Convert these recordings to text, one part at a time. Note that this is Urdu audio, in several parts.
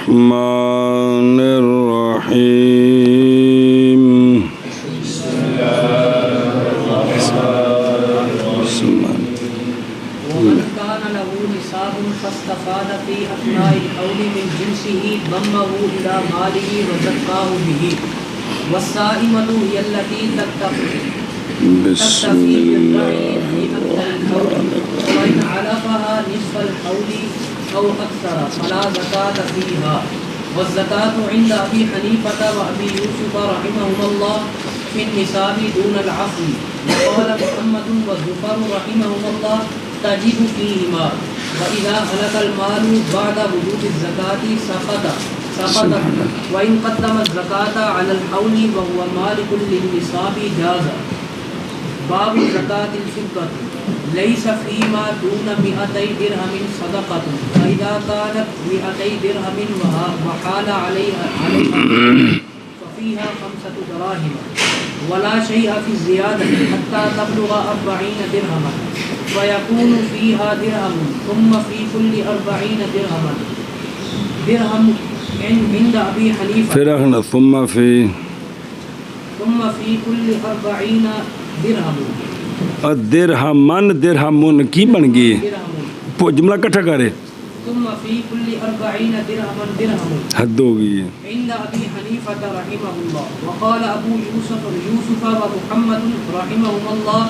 الرحمن الرحيم ومن كان له نصاب فاستفاد في أثناء الحول من جنسه ضمه إلى ماله وزكاه به والصائمة هي التي تكتفي بالرعي في أكثر الحول وإن علفها نصف الحول أو أكثر فلا زكاة فيها والزكاة عند أبي حنيفة وأبي يوسف رحمهما الله في النصاب دون العفو وقال محمد والزفر رحمهما الله تجب فيهما وإذا هلك المال بعد وجوب الزكاة سقط وإن قدم الزكاة على الحول وهو مالك للنصاب جاز. باب زكاة الفضة ليس فيما دون 200 درهم صدقة فإذا كانت 200 درهم وحال عليها ففيها 5 دراهم ولا شيء في الزيادة حتى تبلغ 40 درهما فيكون فيها درهم ثم في كل 40 درهم عند أبي حنيفة ثم في كل 40 درهم درہمن درہمن کی بن گئی جملہ کٹھا کرے ثم في كل 40 درهم حد ہو گئی ہے. عند أبي حنيفة رحمه الله وقال أبو يوسف ومحمد رحمهما الله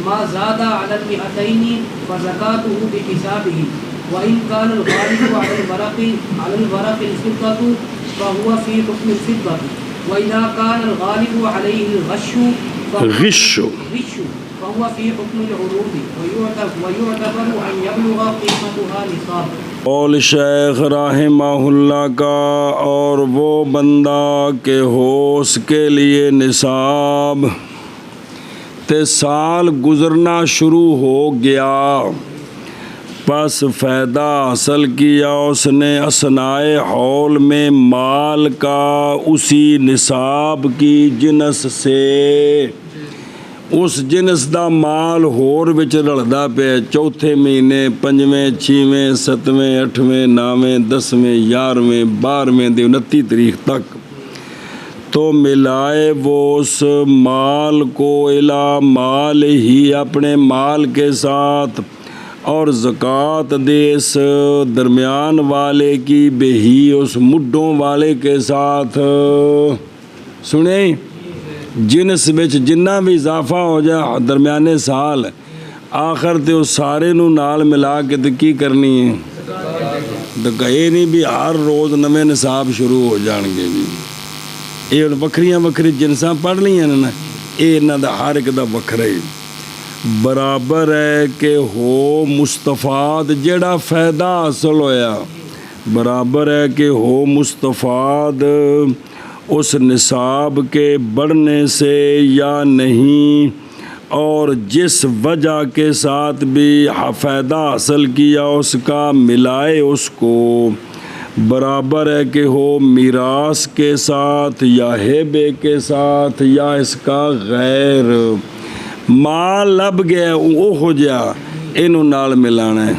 ما زاد على 200 فزكاته بحسابه وإن كان الغالب على الورق الفضة فهو في حكم الفضة وإذا كان الغالب عليه الغش فهو في حكم العروض ويعتبر أن يبلغ قيمتها نصاب. قول شیخ رحمہ اللہ کا اور وہ بندہ کہ ہو اس کے لیے نصاب تے سال گزرنا شروع ہو گیا پس فائدہ حاصل کیا اس نے اثنائے حول میں مال کا اسی نصاب کی جنس سے اس جنس دا مال ہور وچ رلدا پیا چوتھے مہینے 5ویں 6ویں 7ویں 8ویں 9ویں 10ویں 11ویں 12ویں 29 تاریخ تک تو ملائے وہ اس مال کو الا مال ہی اپنے مال کے ساتھ اور زکوٰۃ دے اس درمیان والے کی بہی اس مڈوں والے کے ساتھ. سنیں جنس وچ جنہ بھی اضافہ ہو جائے درمیانے سال آخر تے اس سارے نو نال ملا کے تے کی کرنی ہے تو کہے نہیں بھی ہر روز نویں نصاب شروع ہو جان گے بھی یہ وکھریاں وکھری جنساں پڑھ لیاں نا یہ انہاں دا ہر ایک دا وکھرا ہی برابر ہے کہ ہو مستفاد جڑا فائدہ حاصل ہویا برابر ہے کہ ہو مستفاد اس نصاب کے بڑھنے سے یا نہیں اور جس وجہ کے ساتھ بھی فائدہ حاصل کیا اس کا ملائے اس کو برابر ہے کہ ہو میراث کے ساتھ یا ہیبے کے ساتھ یا اس کا غیر مال لب گیا وہ ہو جا انہوں نال ملانا ہے.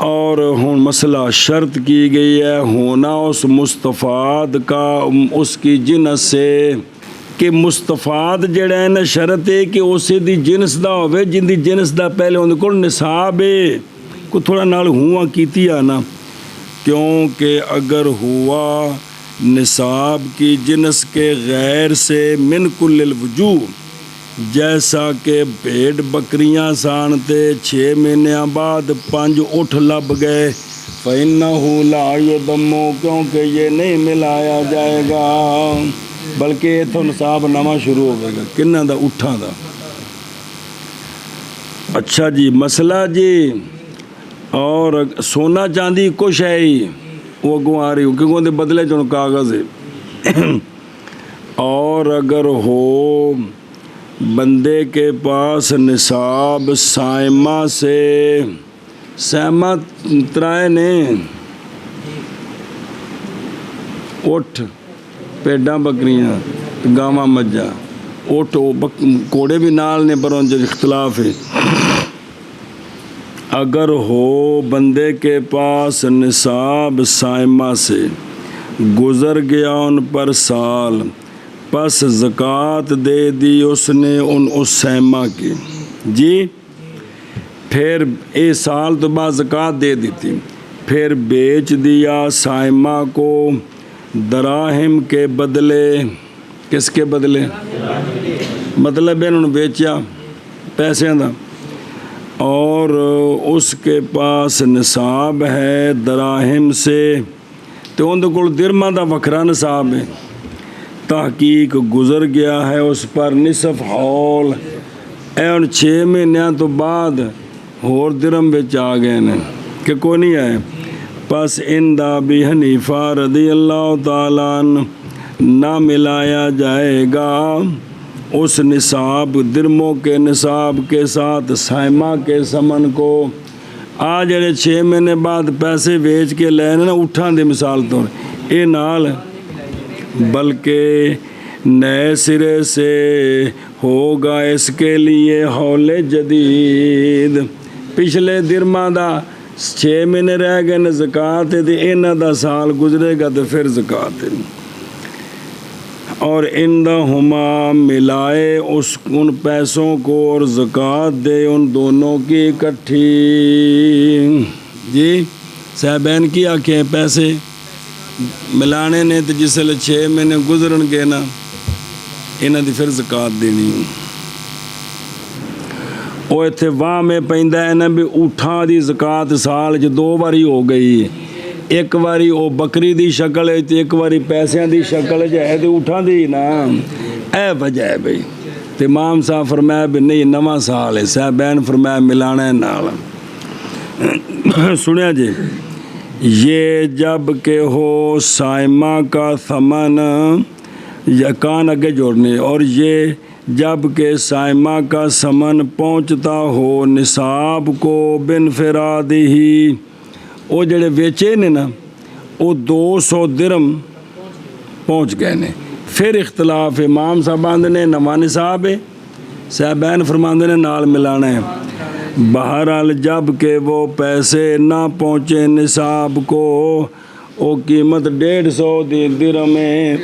اور ہوں مسئلہ شرط کی گئی ہے ہونا اس مستفاد کا اس کی جنس سے کہ مستفاد جڑا ہے نا شرط ہے کہ اسے دی جنس دا ہوئے جن دی جنس دا پہلے ان کو نصاب ہے کو تھوڑا نال ہوا کیتی آنا کیونکہ اگر ہوا نصاب کی جنس کے غیر سے من کل الوجوہ جیسا کہ بھیڑ بکریاں سانتے 6 مہینیاں بعد 5 اٹھ لب گئے فَإِنَّهُ لَا يُضَمُّ کیونکہ یہ نہیں ملایا جائے گا بلکہ یہ تو نصاب نامہ شروع ہو گا کنہ دا اٹھا دا. اچھا جی مسئلہ جی اور سونا چاندی کچھ ہے ہی وہ اگوں آ رہی ہو کیونکہ دے بدلے چون کاغذ ہے اور اگر ہو بندے کے پاس نصاب سائمہ سے سائمہ ترائے نے اٹھ پیڈاں بکریاں گاواں مجھا اٹھ کوڑے بھی نال نے پر ان جو اختلاف ہے اگر ہو بندے کے پاس نصاب سائمہ سے گزر گیا ان پر سال پس زکوٰۃ دے دی اس نے اس سائمہ کی جی پھر ایک سال تو بعد زکوٰۃ دے دی تھی پھر بیچ دیا سائمہ کو دراہم کے بدلے کس کے بدلے مطلب انہوں نے بیچیا پیسے دا اور اس کے پاس نصاب ہے دراہم سے تو ان کو درمہ دا وکھرا نصاب ہے تحقیق گزر گیا ہے اس پر نصف حول اور 6 مہینوں تو بعد ہور درم بچ آ گئے نے کہ کوئی نہیں آئے پس ان ابی حنیفہ رضی اللہ تعالیٰ عنہ نہ ملایا جائے گا اس نصاب درموں کے نصاب کے ساتھ سائمہ کے سمن کو آ جڑے 6 مہینے بعد پیسے بیچ کے لینے نا اٹھاں دی مثال طور اے نال بلکہ نئے سرے سے ہوگا اس کے لیے حول جدید پچھلے درمہ دا 6 مہینے رہ گئے نا زکوٰۃ دی انہاں دا سال گزرے گا تو پھر زکوٰۃ اور اندہما ملائے ان پیسوں کو اور زکوٰۃ دے ان دونوں کی اکٹھی جی صاحبین کی آنکھیں پیسے ملانے نے تو جس لئے 6 مہینے گزرن گے نا انہاں دی پھر زکوٰۃ دینی وہ اتنے واہ میں پیندا ہے نا بھی اٹھاں دی زکوٰۃ سال 2 باری ہو گئی ایک باری وہ بکری دی شکل ہے تو ایک باری پیسیاں دی شکل ہے تو اٹھاں دی نا اے وجہ ہے بھئی تو امام صاحب فرمایا بھی نہیں نواں سال ہے صاحبین فرمایا ملانا ہے نال سنیا جی یہ جب کہ ہو سائمہ کا ثمن یا کان اگے جوڑنے اور یہ جب کہ سائمہ کا ثمن پہنچتا ہو نصاب کو بنفراد ہی وہ جڑے ویچے نے نا وہ 200 درم پہنچ گئے نے پھر اختلاف امام صاحب نے نواں نصاب ہے صاحبین فرماندے نے نال ملانا ہے بہرحال جب کہ وہ پیسے نہ پہنچے نصاب کو وہ قیمت 150 درم ہے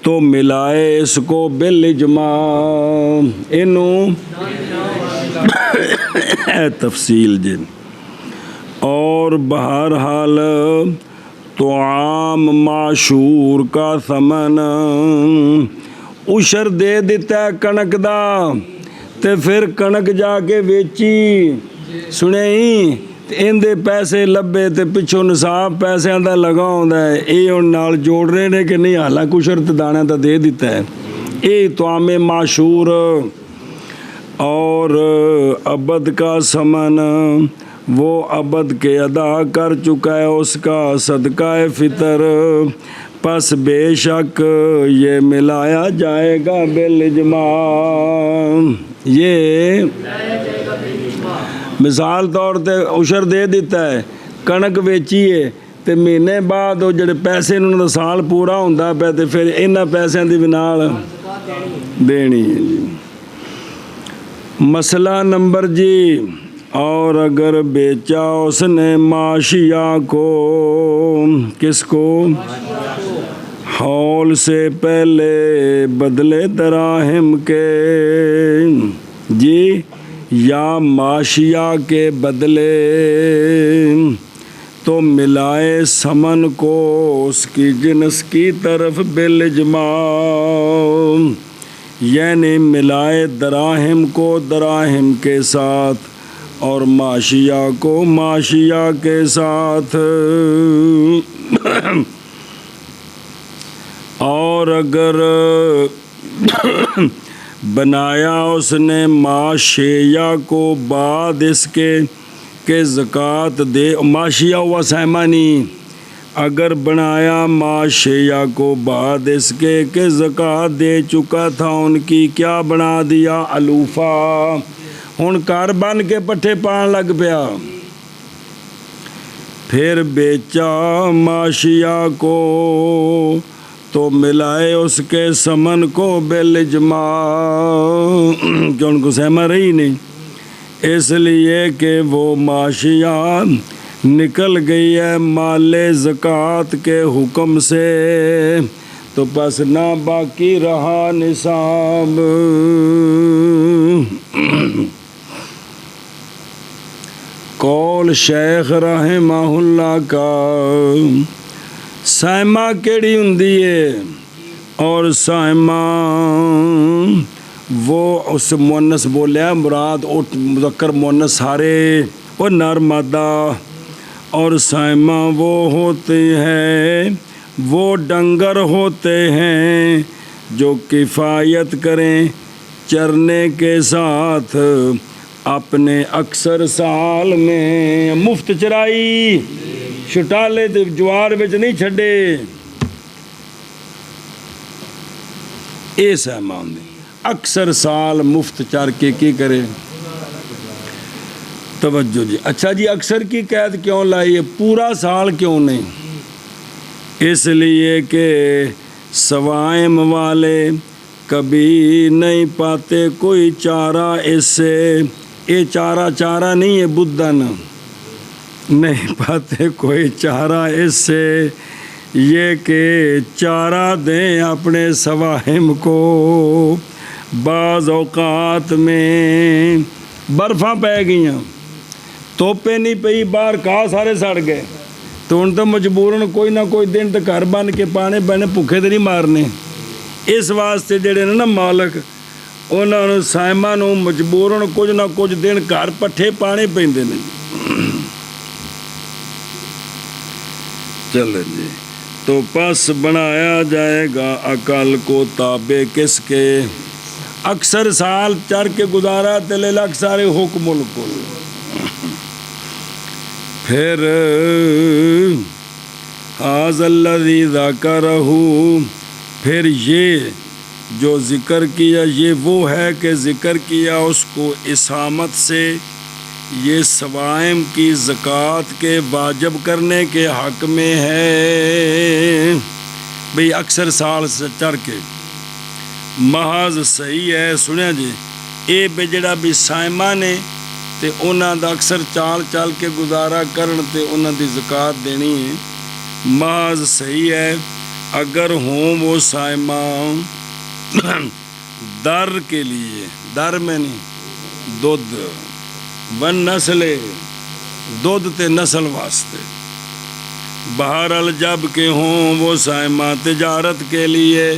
تو ملائے اس کو بالاجماع انہوں تفصیل جن اور بہرحال طعام معشور کا ثمن عشر دے دیتا ہے کنک دا تے پھر کنک جا کے ویچی سنے ہی ان دے پیسے لبے تے پچھو نصاب پیسے دا لگا ہوندا ہے اے ان نال جوڑ رہے نے کہ نہیں حالانکہ عشر تے دانا تا دے دیتا ہے اے طعام معشور اور عبد کا ثمن وہ عبد کے ادا کر چکا ہے اس کا صدقہ فطر پس بے شک یہ ملایا جائے گا بالاجماع یہ مثال طور تے عشر دے دیتا ہے کنک ویچی ہے تے مہینے بعد وہ جڑے پیسے انہوں دا سال پورا ہوندا پیا تے پھر انہاں پیسیاں دی بنال دینی ہے جی مسئلہ نمبر جی اور اگر بیچا اس نے ماشیہ کو کس کو حول سے پہلے بدلے دراہم کے جی یا ماشیہ کے بدلے تو ملائے ثمن کو اس کی جنس کی طرف بالاجماع یعنی ملائے دراہم کو دراہم کے ساتھ اور ماشیہ کو ماشیہ کے ساتھ اور اگر بنایا اس نے ماشیہ کو بعد اس کے کہ زکوٰۃ دے ماشیہ ہوا سیمانی اگر بنایا ماشیہ کو بعد اس کے کہ زکوٰۃ دے چکا تھا ان کی کیا بنا دیا علوفہ ہن گھر بن کے پٹھے پان لگ پیا پھر بیچا ماشیہ کو تو ملائے اس کے ثمن کو بالاجماع کہ ان کو سہما رہی نہیں اس لیے کہ وہ معاشیات نکل گئی ہے مال زکوٰۃ کے حکم سے، تو بس نہ باقی رہا نصاب۔ قول شیخ رحمہ اللہ کا، سائمہ کیڑی ہوندی ہے؟ اور سائمہ وہ اس مونس بولیا مراد مذکر مونس سارے وہ نر مادہ، اور سائمہ وہ ہوتے ہیں وہ ڈنگر ہوتے ہیں جو کفایت کریں چرنے کے ساتھ اپنے اکثر سال میں۔ مفت چرائی شٹالے تے جوار وچ نہیں چھڈے، اے سائمہ ہوندے اکثر سال مفت چر کے کی کرے۔ توجہ جی، اچھا جی اکثر کی قید کیوں لائی ہے؟ پورا سال کیوں نہیں؟ اس لیے کہ سوائم والے کبھی نہیں پاتے کوئی چارہ اس سے۔ یہ چارہ نہیں ہے بدھن، نہیں پاتے کوئی چارہ اس سے، یہ کہ چارہ دیں اپنے سوائم کو۔ بعض اوقات میں برفاں پہ گئیاں، توپیں نہیں پئی، باہر کھا سارے سڑ گئے، تو ہوں تو مجبوراً کوئی نہ کوئی دن تو گھر بن کے پانے پینے، بھوکے تو نہیں مارنے۔ اس واسطے جڑے نا مالک انہوں نے سائمہ نو مجبوراً کچھ نہ کچھ دن گھر پٹھے پانے پیندے نے۔ چلے جی، تو پس بنایا جائے گا عقل کو تابع کس کے؟ اکثر سال چر کے گزارا تلے لکھ سارے حکم الکل۔ پھر ھذا الذی ذکرہ، پھر یہ جو ذکر کیا یہ وہ ہے کہ ذکر کیا اس کو اسامت سے، یہ سوائم کی زکوٰۃ کے واجب کرنے کے حق میں ہے۔ بھئی اکثر سال سے چر کے محض صحیح ہے۔ سنیا جی، اے بے جڑا بھی سائمہ نے تے انہاں دا اکثر چال کے گزارا کرن تے انہاں دی زکوٰۃ دینی ہے، محض صحیح ہے اگر ہوں وہ سائمہ در کے لیے، در میں نہیں دودھ، ون نسل دودھ تے نسل واسطے، بہرحال جب کہ ہوں وہ سائمہ تجارت کے لیے،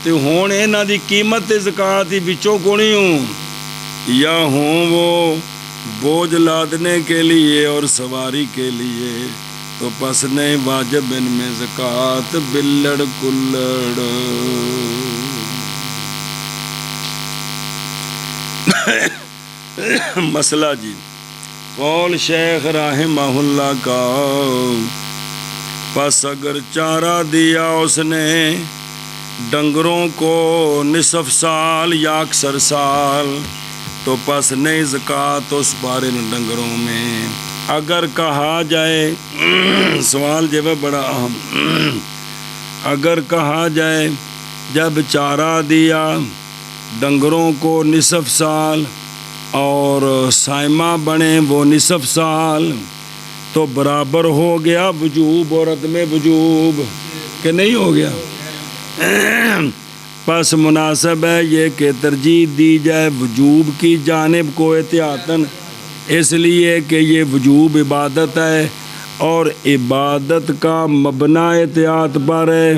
تے ہون انہاں دی قیمت تے زکوٰۃ ہی بچوں کو نہیں ہوں، یا ہوں وہ بوجھ لادنے کے لیے اور سواری کے لیے، تو پس نہیں واجب ان میں زکوٰۃ بلڑ کلڑ۔ مسئلہ جی، قول شیخ رحمہ اللہ کا، پس اگر چارہ دیا اس نے ڈنگروں کو نصف سال یا اکثر سال، تو پس نہیں زکوٰۃ اس بارے ڈنگروں میں۔ اگر کہا جائے، سوال جو ہے بڑا اہم، اگر کہا جائے جب چارہ دیا ڈنگروں کو نصف سال اور سائمہ بنے وہ نصف سال، تو برابر ہو گیا وجوب اور عدم وجوب کہ نہیں ہو گیا؟ پس مناسب ہے یہ کہ ترجیح دی جائے وجوب کی جانب کو احتیاطاً، اس لیے کہ یہ وجوب عبادت ہے اور عبادت کا مبنی احتیاط پر ہے۔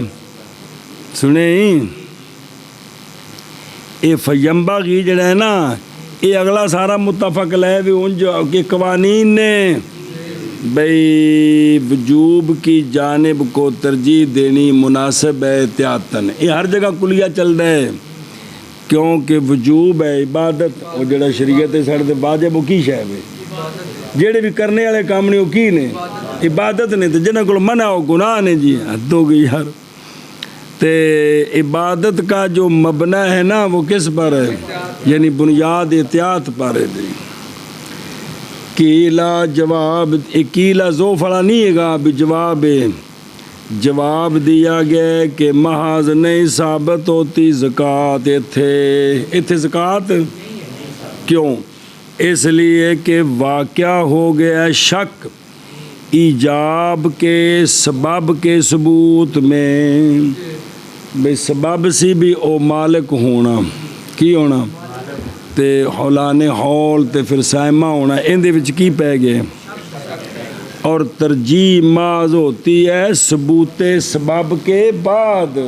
سنیں یہ فینبغی جڑا ہے نا، یہ اگلا سارا متفق لے بھی ان جو کہ قوانین نے بھئی وجوب کی جانب کو ترجیح دینی مناسب ہے احتیاطاً، یہ ہر جگہ کلیہ چل رہا ہے، کیونکہ وجوب ہے عبادت، اور جڑا شریعت سڑ دے واجب وہ کی شے ہے، جڑے بھی کرنے والے کام نے وہ کی نے عبادت نے، تو جنہاں کو منع ہو گناہ نے جی، حد ہو گئی یار۔ تے عبادت کا جو مبنی ہے نا وہ کس پر ہے؟ یعنی بنیاد احتیاط پر ہے۔ کیلا جواب، کیلا زو فلا نہیں ہے گا بھی جواب ہے، جواب دیا گیا کہ محض نہیں ثابت ہوتی زکوٰۃ، ایتھے زکوٰۃ کیوں؟ اس لیے کہ واقعہ ہو گیا شک ایجاب کے سبب کے ثبوت میں، بے سبب سی بھی او مالک ہونا کی ہونا تے حولان حول تے پھر سائمہ ہونا، اندے وچ کی پہ گئے، اور ترجیح محض ہوتی ہے ثبوت سبب کے بعد،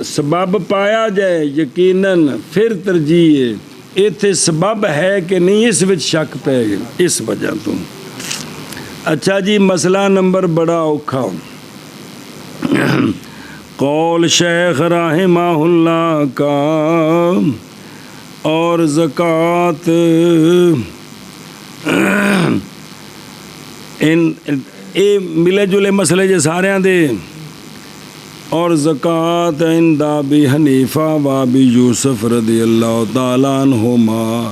سبب پایا جائے یقیناً پھر ترجیح ہے، ایتھے سبب ہے کہ نہیں اس وچ شک پہ گئے اس وجہ تو۔ اچھا جی مسئلہ نمبر بڑا اوکھا، قول شیخ رحمہ اللہ کا اور زکوٰۃ اے ملے جلے مسئلے جے ساریاں دے، اور زکوٰۃ عند ابی حنیفہ و ابی یوسف رضی اللہ تعالیٰ عنہما،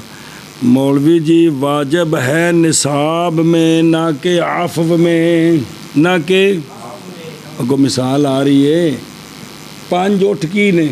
مولوی جی واجب ہے نصاب میں نہ کہ عفو میں، نہ کہ کو مثال آ رہی ہے 5 اٹھ کی نے